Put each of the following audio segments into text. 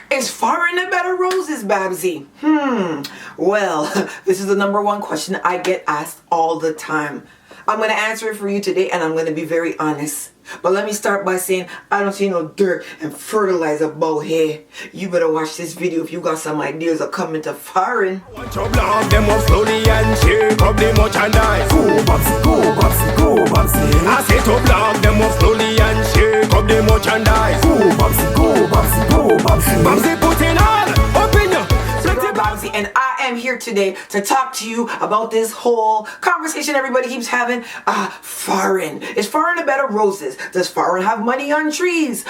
Is Farign a better roses, Babbzy? Well, this is the #1 question I get asked all the time. I'm going to answer it for you today, and I'm going to be very honest. But let me start by saying I don't see no dirt and fertilizer about here. You better watch this video if you got some ideas of coming to Farign. Want to block them up slowly and shake up the merchandise. Go Babbzy, go Babbzy, go Babbzy. I say to block them up slowly and shake up the merchandise. Go Babbzy, go Babbzy, go Babbzy. Babbzy putting all up in you. Babbzy, and I am here today to talk to you about this whole conversation everybody keeps having. Farign. Is Farign a bed of roses? Does Farign have money on trees?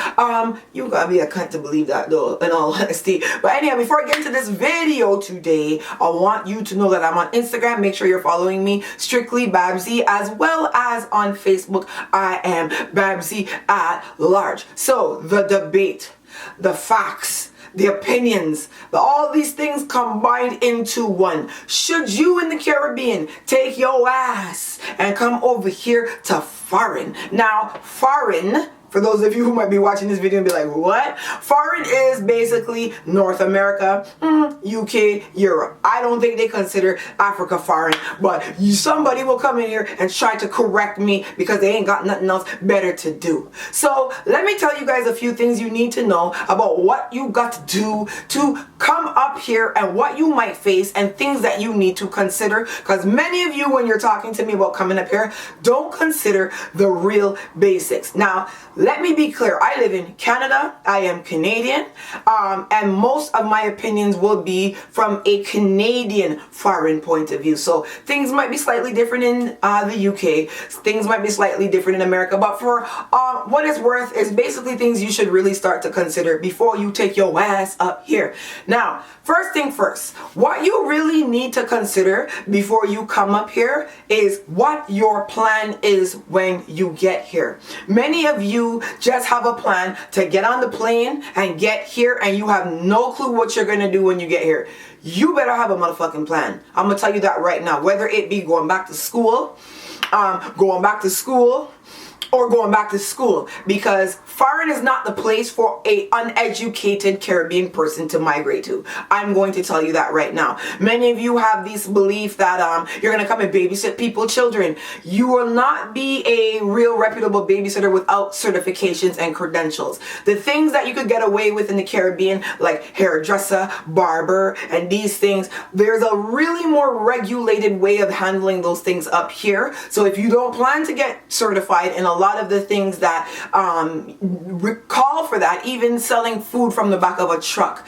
You gotta be a cunt to believe that though, in all honesty. But anyhow, before I get into this video today, I want you to know that I'm on Instagram. Make sure you're following me, Strictly Babbzy, as well as on Facebook. I am Babbzy at large. So the debate, the facts, the opinions, all these things combined into one. Should you in the Caribbean take your ass and come over here to Farign? Now, Farign, for those of you who might be watching this video and be like, what? Farign is basically North America, UK, Europe. I don't think they consider Africa Farign, but somebody will come in here and try to correct me because they ain't got nothing else better to do. So let me tell you guys a few things you need to know about what you got to do to come up here and what you might face and things that you need to consider, because many of you, when you're talking to me about coming up here, don't consider the real basics. Now, let me be clear. I live in Canada. I am Canadian. And most of my opinions will be from a Canadian Farign point of view. So things might be slightly different in the UK. Things might be slightly different in America. But for what it's worth, is basically things you should really start to consider before you take your ass up here. Now, first thing first, what you really need to consider before you come up here is what your plan is when you get here. Many of you just have a plan to get on the plane and get here, and you have no clue what you're going to do when you get here. You better have a motherfucking plan. I'm going to tell you that right now. Whether it be going back to school, or going back to school, because Farign is not the place for a uneducated Caribbean person to migrate to. I'm going to tell you that right now. Many of you have this belief that you're going to come and babysit people's children. You will not be a real reputable babysitter without certifications and credentials. The things that you could get away with in the Caribbean, like hairdresser, barber, and these things, there's a really more regulated way of handling those things up here. So if you don't plan to get certified in a lot of the things that call for that, even selling food from the back of a truck,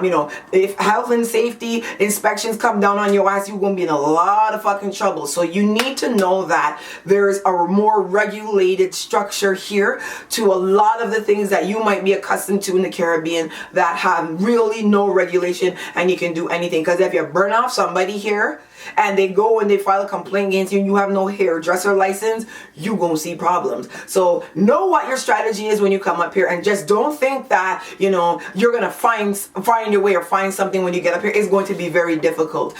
you know, if health and safety inspections come down on your ass, you're gonna be in a lot of fucking trouble. So you need to know that there's a more regulated structure here to a lot of the things that you might be accustomed to in the Caribbean that have really no regulation, and you can do anything. Because if you burn off somebody here and they go and they file a complaint against you and you have no hairdresser license, you gonna see problems. So know what your strategy is when you come up here, and just don't think that, you know, you're gonna find your way or find something when you get up here. It's going to be very difficult.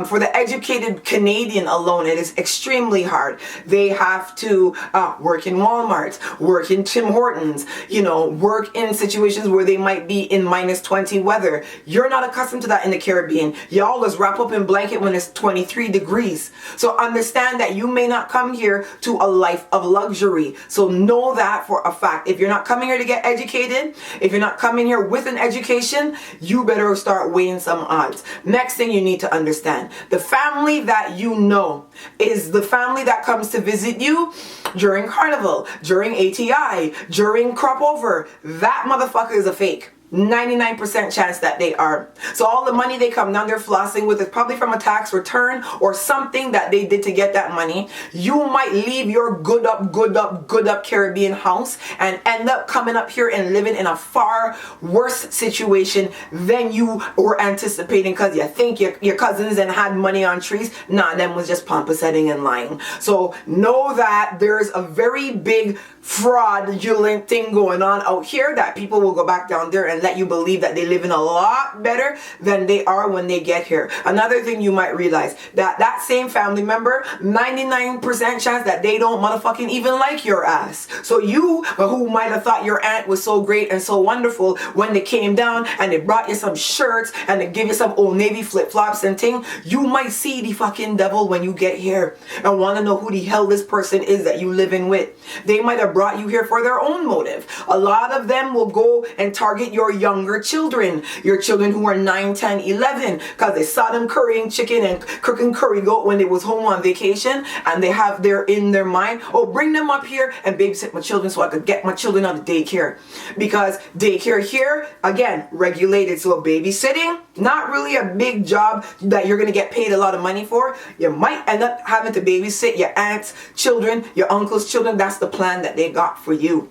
For the educated Canadian alone, it is extremely hard. They have to work in Walmart, work in Tim Hortons, you know, work in situations where they might be in -20 weather. You're not accustomed to that in the Caribbean. Y'all just wrap up in blanket when it's 23 degrees. So understand that you may not come here to a life of luxury. So know that for a fact. If you're not coming here to get educated, if you're not coming here with an education, you better start weighing some odds. Next thing you need to understand, the family that you know is the family that comes to visit you during Carnival, during ATI, during Crop Over. That motherfucker is a fake. 99% chance that they are. So all the money they come down there flossing with is probably from a tax return or something that they did to get that money. You might leave your good up Caribbean house and end up coming up here and living in a far worse situation than you were anticipating, because you think your cousins and had money on trees. Nah, them was just pomposetting and lying. So know that there's a very big fraudulent thing going on out here, that people will go back down there and let you believe that they live in a lot better than they are when they get here. Another thing you might realize, that same family member, 99% chance that they don't motherfucking even like your ass. So you, who might have thought your aunt was so great and so wonderful, when they came down and they brought you some shirts and they give you some Old Navy flip-flops and thing, you might see the fucking devil when you get here and want to know who the hell this person is that you living with. They might have brought you here for their own motive. A lot of them will go and target your younger children, your children who are 9, 10, 11, because they saw them currying chicken and cooking curry goat when they was home on vacation, and they have their in their mind, oh, bring them up here and babysit my children so I could get my children out of daycare. Because daycare here, again, regulated. So babysitting, not really a big job that you're going to get paid a lot of money for. You might end up having to babysit your aunt's children, your uncle's children. That's the plan that they got for you.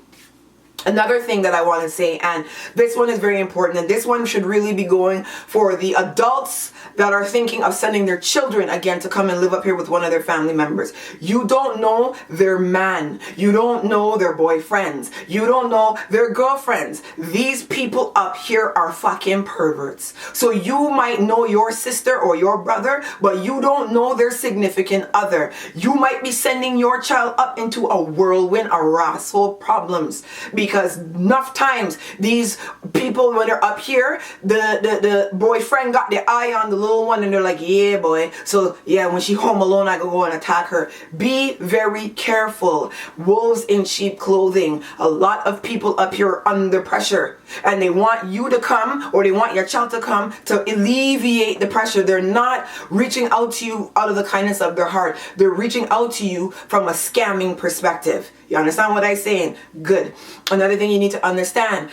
Another thing that I want to say, and this one is very important, and this one should really be going for the adults that are thinking of sending their children again to come and live up here with one of their family members. You don't know their man. You don't know their boyfriends. You don't know their girlfriends. These people up here are fucking perverts. So you might know your sister or your brother, but you don't know their significant other. You might be sending your child up into a whirlwind, a wrestle problems. Because enough times these people, when they're up here, the boyfriend got their eye on the little one and they're like, yeah boy, so yeah, when she home alone I can go and attack her. Be very careful. Wolves in sheep clothing. A lot of people up here are under pressure and they want you to come, or they want your child to come to alleviate the pressure. They're not reaching out to you out of the kindness of their heart. They're reaching out to you from a scamming perspective. You understand what I'm saying? Good. Another thing you need to understand,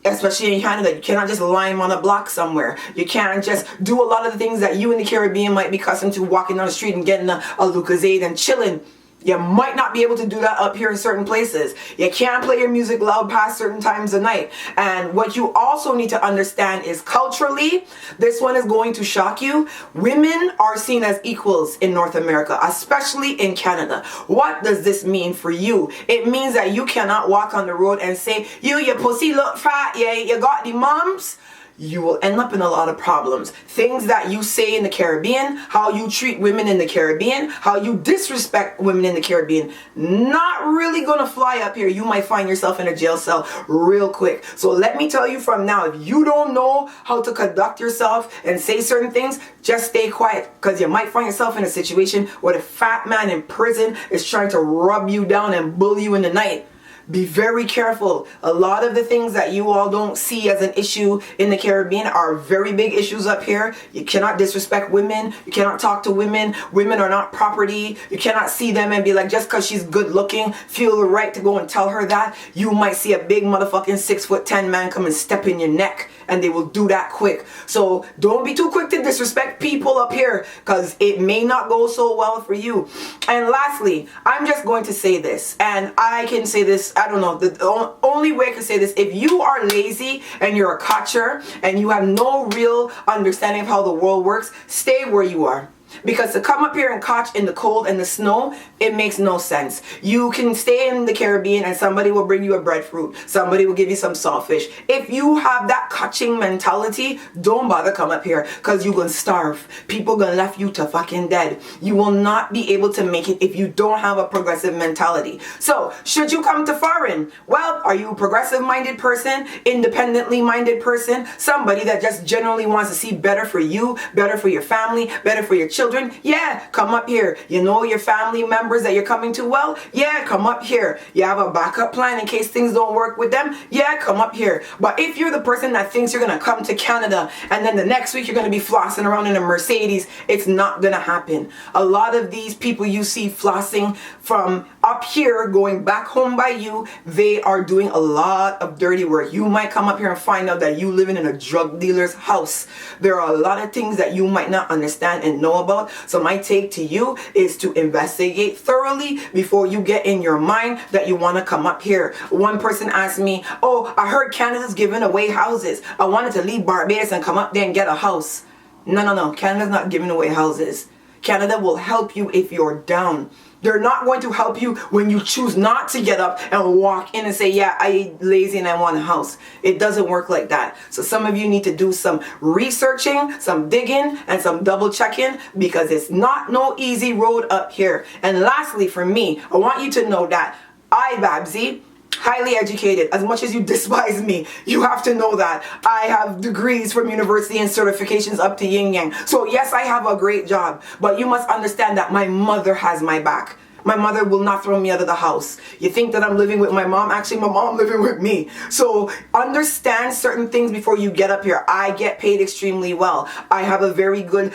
especially in Canada, you cannot just lime on a block somewhere. You can't just do a lot of the things that you in the Caribbean might be accustomed to, walking down the street and getting a Lucozade and chilling. You might not be able to do that up here in certain places. You can't play your music loud past certain times of night. And what you also need to understand is culturally, this one is going to shock you. Women are seen as equals in North America, especially in Canada. What does this mean for you? It means that you cannot walk on the road and say, your pussy look fat, yeah, you got the mums. You will end up in a lot of problems. Things that you say in the Caribbean, how you treat women in the Caribbean, how you disrespect women in the Caribbean, not really gonna fly up here. You might find yourself in a jail cell real quick. So let me tell you from now, if you don't know how to conduct yourself and say certain things, just stay quiet, because you might find yourself in a situation where the fat man in prison is trying to rub you down and bully you in the night. Be very careful. A lot of the things that you all don't see as an issue in the Caribbean are very big issues up here. You cannot disrespect women. You cannot talk to women. Women are not property. You cannot see them and be like, just because she's good looking, feel the right to go and tell her that. You might see a big motherfucking 6'10" man come and step in your neck, and they will do that quick. So don't be too quick to disrespect people up here, because it may not go so well for you. And lastly, I'm just going to say this, and I can say this, I don't know, the only way I can say this: if you are lazy and you're a catcher and you have no real understanding of how the world works, stay where you are. Because to come up here and catch in the cold and the snow, it makes no sense. You can stay in the Caribbean and somebody will bring you a breadfruit. Somebody will give you some saltfish. If you have that catching mentality, don't bother come up here, because you're going to starve. People going to left you to fucking dead. You will not be able to make it if you don't have a progressive mentality. So, should you come to Farign? Well, are you a progressive minded person? Independently minded person? Somebody that just generally wants to see better for you, better for your family, better for your children? Yeah, come up here. You know your family members that you're coming to well? Yeah, come up here. You have a backup plan in case things don't work with them? Yeah, come up here. But if you're the person that thinks you're going to come to Canada and then the next week you're going to be flossing around in a Mercedes, it's not going to happen. A lot of these people you see flossing from up here going back home by you, they are doing a lot of dirty work. You might come up here and find out that you living in a drug dealer's house. There are a lot of things that you might not understand and know about. So my take to you is to investigate thoroughly before you get in your mind that you want to come up here. One person asked me, oh, I heard Canada's giving away houses. I wanted to leave Barbados and come up there and get a house. No. Canada's not giving away houses. Canada will help you if you're down. They're not going to help you when you choose not to get up and walk in and say, yeah, I'm lazy and I want a house. It doesn't work like that. So some of you need to do some researching, some digging, and some double checking, because it's not no easy road up here. And lastly, for me, I want you to know that I, Babbzy, highly educated. As much as you despise me, you have to know that I have degrees from university and certifications up to yin yang. So yes, I have a great job, but you must understand that my mother has my back. My mother will not throw me out of the house. You think that I'm living with my mom? Actually, my mom living with me. So understand certain things before you get up here. I get paid extremely well. I have a very good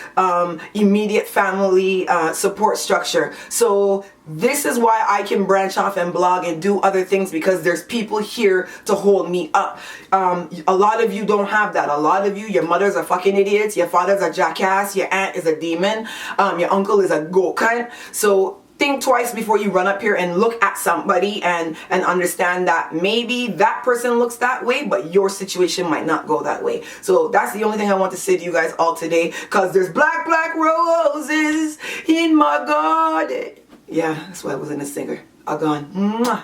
immediate family support structure. So this is why I can branch off and blog and do other things, because there's people here to hold me up. A lot of you don't have that. A lot of you, your mothers are fucking idiots. Your father's a jackass. Your aunt is a demon. Your uncle is a goat cunt. So think twice before you run up here and look at somebody and understand that maybe that person looks that way, but your situation might not go that way. So that's the only thing I want to say to you guys all today, because there's black roses in my garden. Yeah, that's why I wasn't a singer. All gone. Mwah.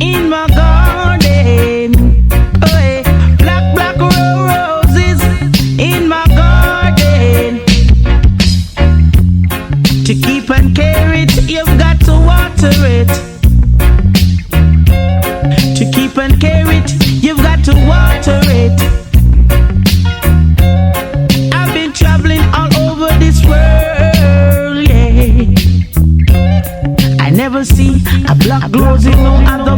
In my garden, oh yeah. Black roses in my garden. To keep and care it, you've got to water it. To keep and care it, you've got to water it. I've been traveling all over this world, yeah. I never see a black rose in no other